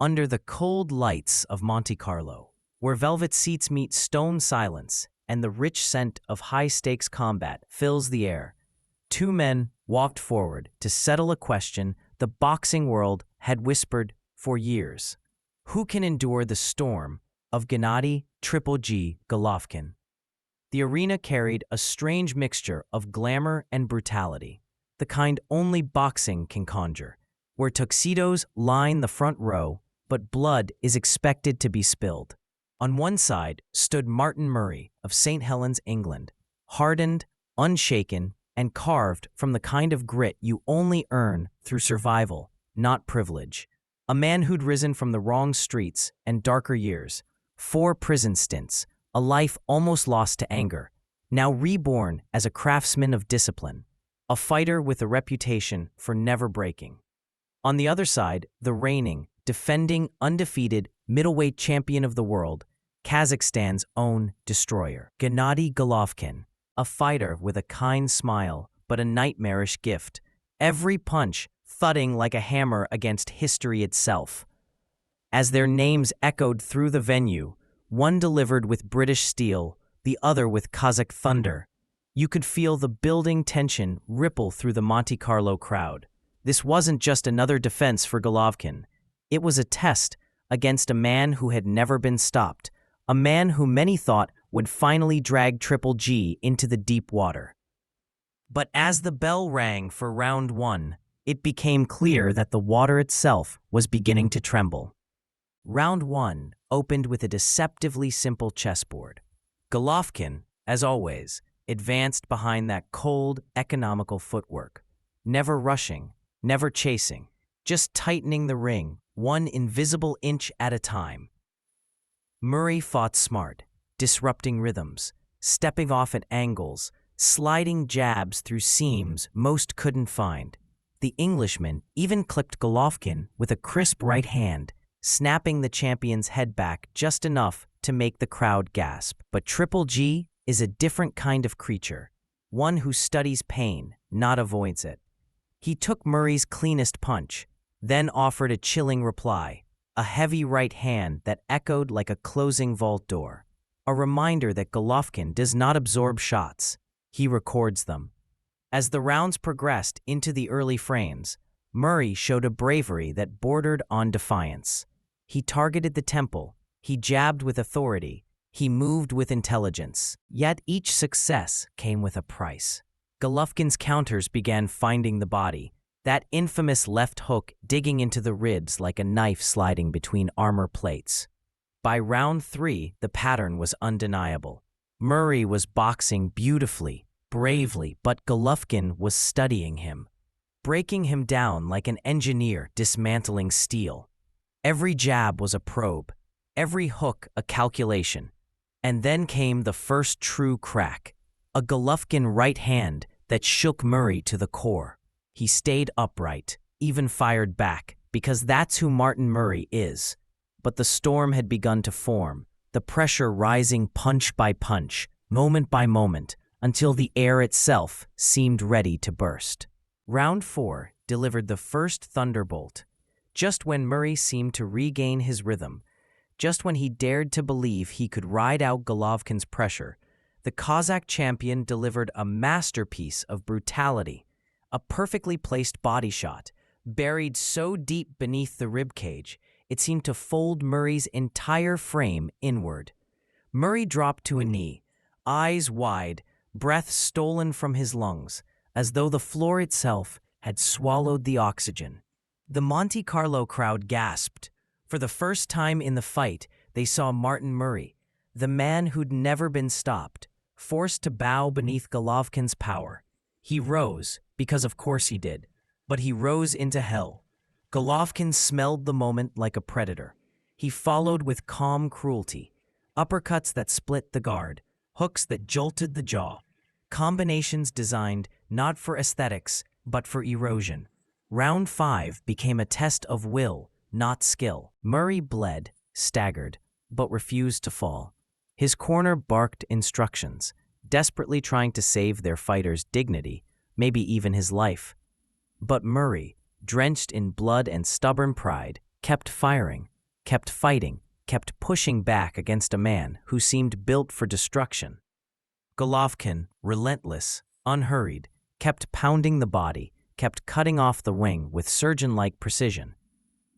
under the cold lights of Monte Carlo, where velvet seats meet stone silence and the rich scent of high-stakes combat fills the air, two men walked forward to settle a question the boxing world had whispered for years. Who can endure the storm of Gennady Golovkin? The arena carried a strange mixture of glamour and brutality, the kind only boxing can conjure, where tuxedos line the front row, but blood is expected to be spilled. On one side stood Martinmurray of St. Helens, England, hardened, unshaken, and carved from the kind of grit you only earn through survival, not privilege. A man who'd risen from the wrong streets and darker years, 4 prison stints, a life almost lost to anger, now reborn as a craftsman of discipline, a fighter with a reputation for never breaking. On the other side, the reigning, defending, undefeated middleweight champion of the world, Kazakhstan's own destroyer, Gennady Golovkin, a fighter with a kind smile but a nightmarish gift, every punch thudding like a hammer against history itself. As their names echoed through the venue, one delivered with British steel, the other with Kazakh thunder, you could feel the building tension ripple through the Monte Carlo crowd. This wasn't just another defense for Golovkin. It was a test against a man who had never been stopped, a man who many thought would finally drag Triple G into the deep water. But as the bell rang for round 1, it became clear that the water itself was beginning to tremble. Round 1 opened with a deceptively simple chessboard. Golovkin, as always, advanced behind that cold, economical footwork, never rushing, never chasing, just tightening the ring, one invisible inch at a time. Murray fought smart, disrupting rhythms, stepping off at angles, sliding jabs through seams most couldn't find. The Englishman even clipped Golovkin with a crisp right hand, snapping the champion's head back just enough to make the crowd gasp. But Triple G is a different kind of creature, one who studies pain, not avoids it. He took Murray's cleanest punch, then offered a chilling reply, a heavy right hand that echoed like a closing vault door, a reminder that Golovkin does not absorb shots, he records them. As the rounds progressed into the early frames, Murray showed a bravery that bordered on defiance. He targeted the temple, he jabbed with authority, he moved with intelligence. Yet each success came with a price. Golovkin's counters began finding the body, that infamous left hook digging into the ribs like a knife sliding between armor plates. By round 3, the pattern was undeniable. Murray was boxing beautifully, bravely, but Golovkin was studying him, breaking him down like an engineer dismantling steel. Every jab was a probe, every hook a calculation. And then came the first true crack, a Golovkin right hand that shook Murray to the core. He stayed upright, even fired back, because that's who Martinmurray is. But the storm had begun to form, the pressure rising punch by punch, moment by moment, until the air itself seemed ready to burst. Round 4 delivered the first thunderbolt. Just when Murray seemed to regain his rhythm, just when he dared to believe he could ride out Golovkin's pressure, the Kazakh champion delivered a masterpiece of brutality, a perfectly placed body shot, buried so deep beneath the ribcage, it seemed to fold Murray's entire frame inward. Murray dropped to a knee, eyes wide, breath stolen from his lungs, as though the floor itself had swallowed the oxygen. The Monte Carlo crowd gasped. For the first time in the fight, they saw Martinmurray, the man who'd never been stopped, forced to bow beneath Golovkin's power. He rose, because of course he did, but he rose into hell. Golovkin smelled the moment like a predator. He followed with calm cruelty, uppercuts that split the guard, hooks that jolted the jaw, combinations designed not for aesthetics, but for erosion. Round 5 became a test of will, not skill. Murray bled, staggered, but refused to fall. His corner barked instructions, desperately trying to save their fighter's dignity, maybe even his life. But Murray, drenched in blood and stubborn pride, kept firing, kept fighting, kept pushing back against a man who seemed built for destruction. Golovkin, relentless, unhurried, kept pounding the body, kept cutting off the wing with surgeon-like precision.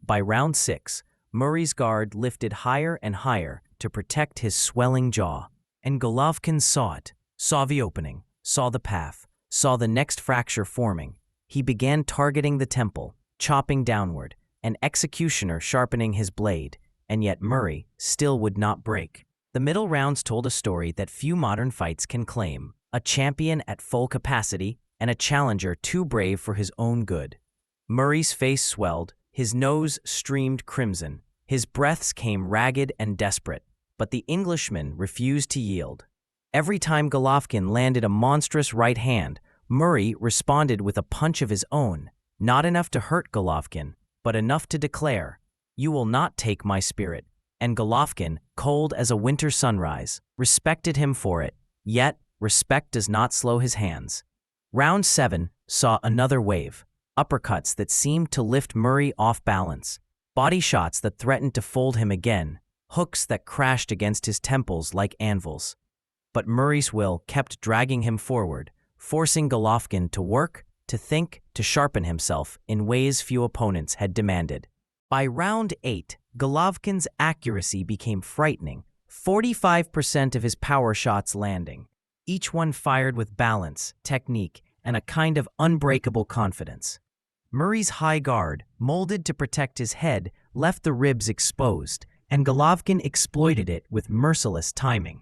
By round 6, Murray's guard lifted higher and higher to protect his swelling jaw, and Golovkin saw it, saw the opening, saw the path, saw the next fracture forming. He began targeting the temple, chopping downward, an executioner sharpening his blade, and yet Murray still would not break. The middle rounds told a story that few modern fights can claim: a champion at full capacity and a challenger too brave for his own good. Murray's face swelled, his nose streamed crimson, his breaths came ragged and desperate, but the Englishman refused to yield. Every time Golovkin landed a monstrous right hand, Murray responded with a punch of his own, not enough to hurt Golovkin, but enough to declare, "You will not take my spirit." And Golovkin, cold as a winter sunrise, respected him for it, yet respect does not slow his hands. Round 7 saw another wave, uppercuts that seemed to lift Murray off balance, body shots that threatened to fold him again, hooks that crashed against his temples like anvils. But Murray's will kept dragging him forward, forcing Golovkin to work, to think, to sharpen himself in ways few opponents had demanded. By round 8, Golovkin's accuracy became frightening, 45% of his power shots landing, each one fired with balance, technique, and a kind of unbreakable confidence. Murray's high guard, molded to protect his head, left the ribs exposed, and Golovkin exploited it with merciless timing.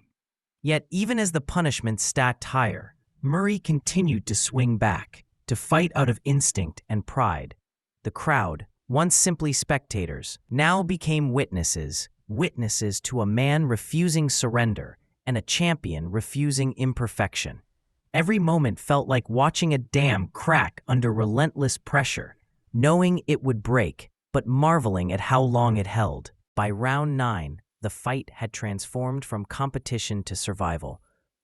Yet even as the punishment stacked higher, Murray continued to swing back, to fight out of instinct and pride. The crowd, once simply spectators, now became witnesses, witnesses to a man refusing surrender and a champion refusing imperfection. Every moment felt like watching a dam crack under relentless pressure, knowing it would break, but marveling at how long it held. By round 9, the fight had transformed from competition to survival.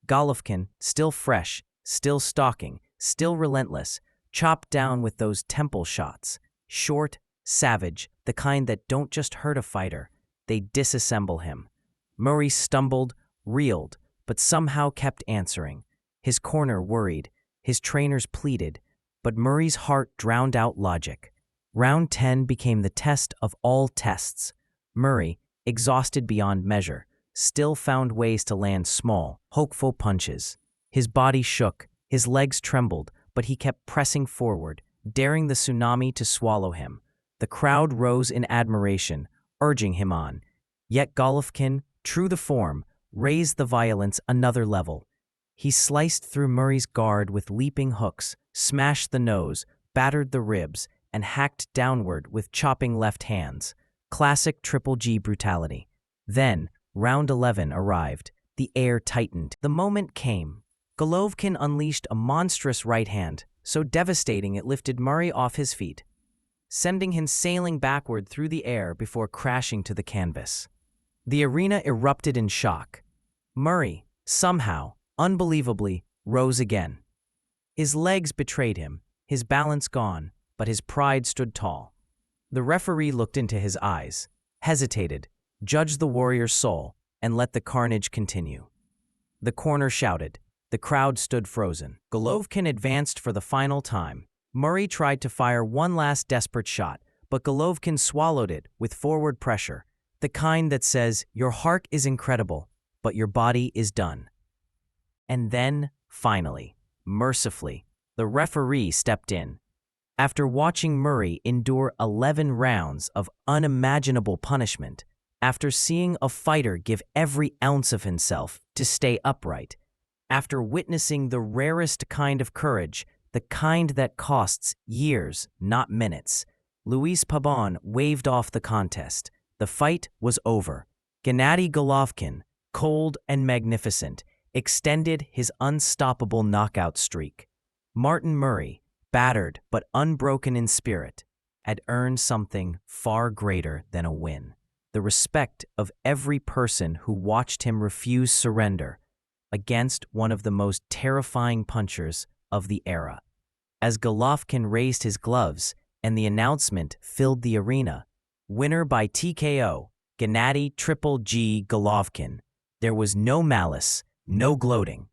Golovkin, still fresh, still stalking, still relentless, chopped down with those temple shots, short, savage, the kind that don't just hurt a fighter, they disassemble him. Murray stumbled, reeled, but somehow kept answering. His corner worried, his trainers pleaded, but Murray's heart drowned out logic. Round 10 became the test of all tests. Murray, exhausted beyond measure, still found ways to land small, hopeful punches. His body shook, his legs trembled, but he kept pressing forward, daring the tsunami to swallow him. The crowd rose in admiration, urging him on. Yet Golovkin, true to form, raised the violence another level. He sliced through Murray's guard with leaping hooks, smashed the nose, battered the ribs, and hacked downward with chopping left hands. Classic Triple G brutality. Then, round 11 arrived. The air tightened. The moment came. Golovkin unleashed a monstrous right hand, so devastating it lifted Murray off his feet, sending him sailing backward through the air before crashing to the canvas. The arena erupted in shock. Murray, somehow, unbelievably, rose again. His legs betrayed him, his balance gone, but his pride stood tall. The referee looked into his eyes, hesitated, judged the warrior's soul, and let the carnage continue. The corner shouted. The crowd stood frozen. Golovkin advanced for the final time. Murray tried to fire one last desperate shot, but Golovkin swallowed it with forward pressure, the kind that says, "Your heart is incredible, but your body is done." And then, finally, mercifully, the referee stepped in. After watching Murray endure 11 rounds of unimaginable punishment, after seeing a fighter give every ounce of himself to stay upright, after witnessing the rarest kind of courage, the kind that costs years, not minutes, Luis Pabon waved off the contest. The fight was over. Gennady Golovkin, cold and magnificent, extended his unstoppable knockout streak. Martin Murray, battered but unbroken in spirit, had earned something far greater than a win: the respect of every person who watched him refuse surrender against one of the most terrifying punchers of the era. As Golovkin raised his gloves and the announcement filled the arena, winner by TKO, Gennady Triple G Golovkin. There was no malice, no gloating,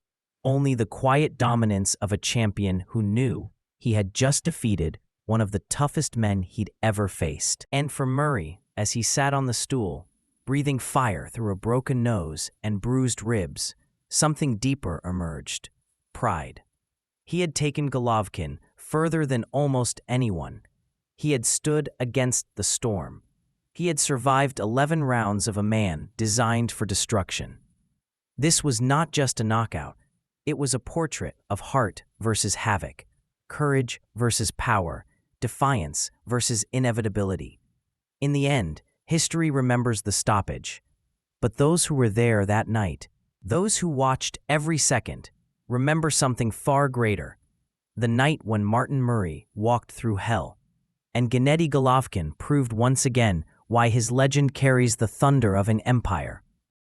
only the quiet dominance of a champion who knew he had just defeated one of the toughest men he'd ever faced. And for Murray, as he sat on the stool, breathing fire through a broken nose and bruised ribs, something deeper emerged: pride. He had taken Golovkin further than almost anyone. He had stood against the storm. He had survived 11 rounds of a man designed for destruction. This was not just a knockout. It was a portrait of heart versus havoc, courage versus power, defiance versus inevitability. In the end, history remembers the stoppage. But those who were there that night, those who watched every second, remember something far greater: the night when Martinmurray walked through hell. And Gennady Golovkin proved once again why his legend carries the thunder of an empire.